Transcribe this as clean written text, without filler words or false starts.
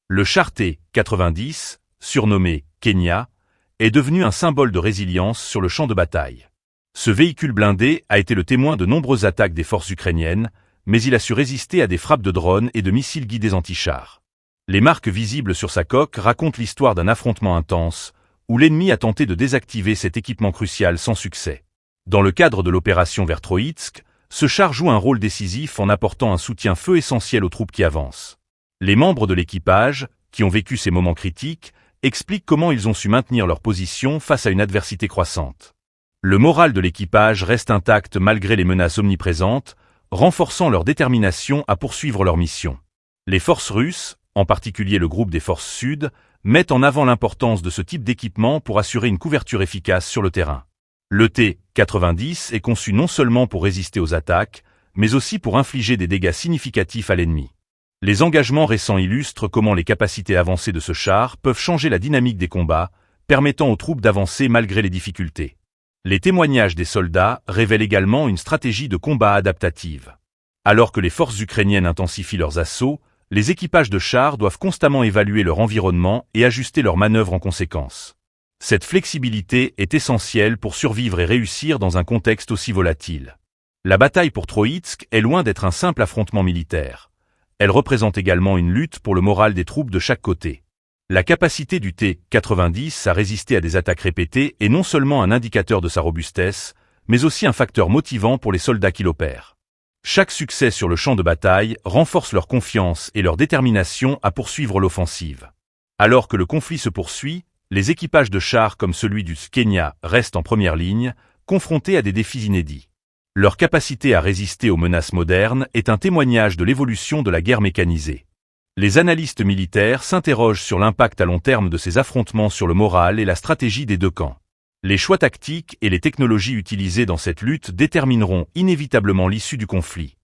Le char T-90, surnommé Kenya, est devenu un symbole de résilience sur le champ de bataille. Ce véhicule blindé a été le témoin de nombreuses attaques des forces ukrainiennes, mais il a su résister à des frappes de drones et de missiles guidés anti-chars. Les marques visibles sur sa coque racontent l'histoire d'un affrontement intense, où l'ennemi a tenté de désactiver cet équipement crucial sans succès. Dans le cadre de l'opération vers Troïtsk, ce char joue un rôle décisif en apportant un soutien-feu essentiel aux troupes qui avancent. Les membres de l'équipage, qui ont vécu ces moments critiques, expliquent comment ils ont su maintenir leur position face à une adversité croissante. Le moral de l'équipage reste intact malgré les menaces omniprésentes, renforçant leur détermination à poursuivre leur mission. Les forces russes, en particulier le groupe des forces sud, mettent en avant l'importance de ce type d'équipement pour assurer une couverture efficace sur le terrain. Le T-90 est conçu non seulement pour résister aux attaques, mais aussi pour infliger des dégâts significatifs à l'ennemi. Les engagements récents illustrent comment les capacités avancées de ce char peuvent changer la dynamique des combats, permettant aux troupes d'avancer malgré les difficultés. Les témoignages des soldats révèlent également une stratégie de combat adaptative. Alors que les forces ukrainiennes intensifient leurs assauts, les équipages de chars doivent constamment évaluer leur environnement et ajuster leurs manœuvres en conséquence. Cette flexibilité est essentielle pour survivre et réussir dans un contexte aussi volatile. La bataille pour Troïtsk est loin d'être un simple affrontement militaire. Elle représente également une lutte pour le moral des troupes de chaque côté. La capacité du T-90 à résister à des attaques répétées est non seulement un indicateur de sa robustesse, mais aussi un facteur motivant pour les soldats qui l'opèrent. Chaque succès sur le champ de bataille renforce leur confiance et leur détermination à poursuivre l'offensive. Alors que le conflit se poursuit, les équipages de chars comme celui du Kenya restent en première ligne, confrontés à des défis inédits. Leur capacité à résister aux menaces modernes est un témoignage de l'évolution de la guerre mécanisée. Les analystes militaires s'interrogent sur l'impact à long terme de ces affrontements sur le moral et la stratégie des deux camps. Les choix tactiques et les technologies utilisées dans cette lutte détermineront inévitablement l'issue du conflit.